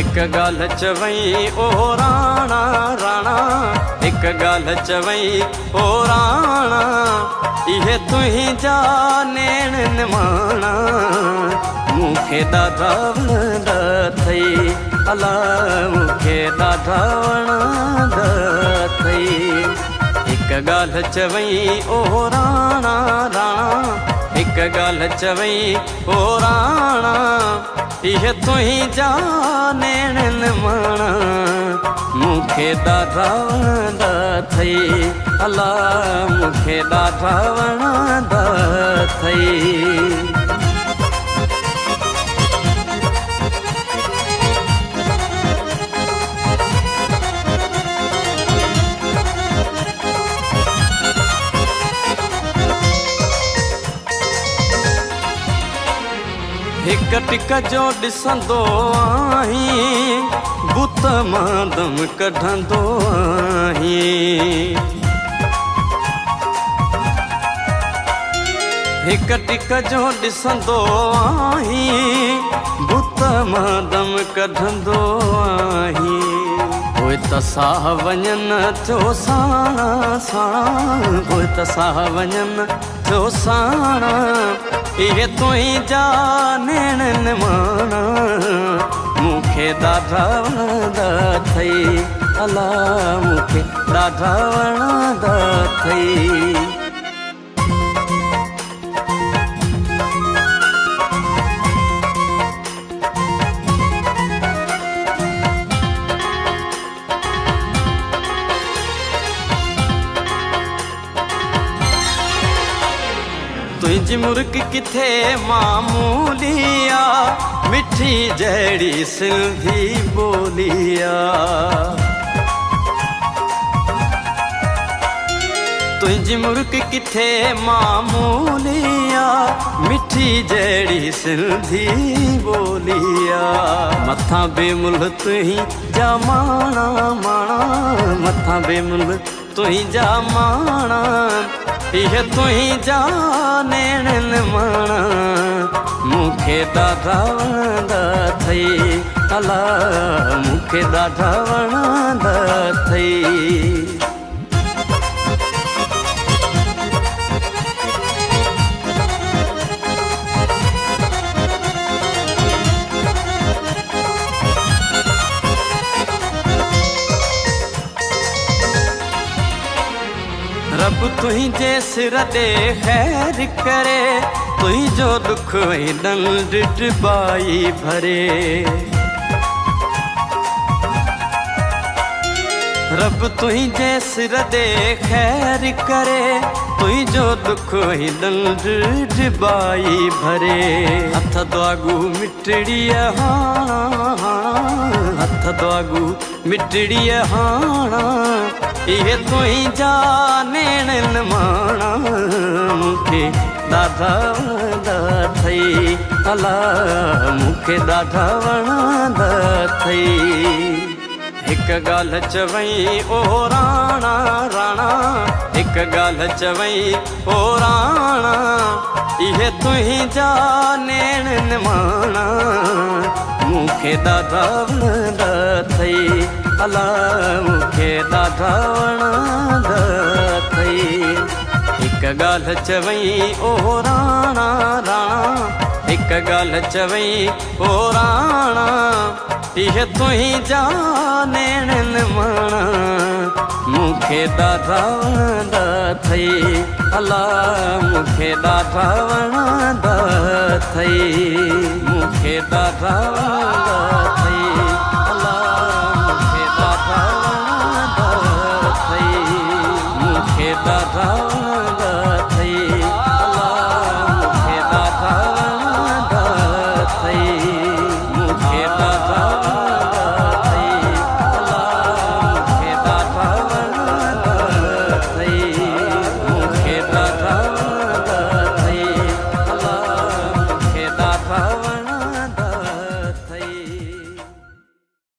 एक गाल चवई ओ राणा राणा, एक गाल चवई ओ राणा, इहे तुही जा नेण निमाणा, मूंखे ॾाढा वणंदा अथई, अला मूंखे ॾाढा वणंदा अथई। एक गाल चवई ओ राणा राणा, एक गाल चवई ओ राणा, इहे तुही जा नेण निमाणा, मूंखे ॾाढा वणंदा अथई, अला मूंखे ॾाढा वणंदा अथई। हिक टिक जो ॾिसंदो आहीं, बुत मां दम कढंदो आहीं। हिक टिक जो ॾिसंदो आहीं, बुत मां दम कढंदो आहीं। पोइ त साह वञनि थियो साणा साणा, पोइ त साह वञनि थियो साणा, इहे तुही जा नेण निमाणा, मूंखे ॾाढा वणंदा अथई, अला मूंखे ॾाढा वणंदा अथई। तुंहिंजी मुर्ग किथे मामूलिया, मिठी जहिड़ी सिंधी ॿोलिया। तुंहिंजी मुर्ग किथे मामूलिया, मिठी जहिड़ी सिंधी ॿोलिया। मथां बेमुल तुही जा माणा माणा, मथां बेमुल तुही जा माणा, इहे तुही जा नेण निमाणा, मूंखे ॾाढा वणंदा अथई, अला मूंखे ॾाढा वणंदा अथई। रब तुंहिंजे सिर ते ख़ैर करे, तुंहिंजो दुख ऐं ॾंड टिबाई भरे। रब तुंहिंजे सिर ते ख़ैर करे, तुंहिंजो दुख ऐं ॾंड टिबाई भरे। हथ दुआगू मिठड़ीअ हाणा, हथ दुआगू मिठड़ीअ हाणा, इहे तुही जा नेण निमाणा, मूंखे ॾाढा वणंदा अथई, अला मूंखे ॾाढा वणंदा अथई। हिक गाल चवई ओ राणा राणा, हिक गाल चवई ओ राणा, इहे तुही जा नेण निमाणा, मूंखे ॾाढा वणंदा अथई, अला मूंखे ॾाढा वणंदा अथई। हिक गाल चवई ओ राणा राणा, हिक गाल चवई ओ राणा, इहे तुही जा नेण निमाणा, मूंखे ॾाढा वणंदा अथई, अला मूंखे ॾाढा वणंदा अथई, मूंखे ॾाढा वणंदा।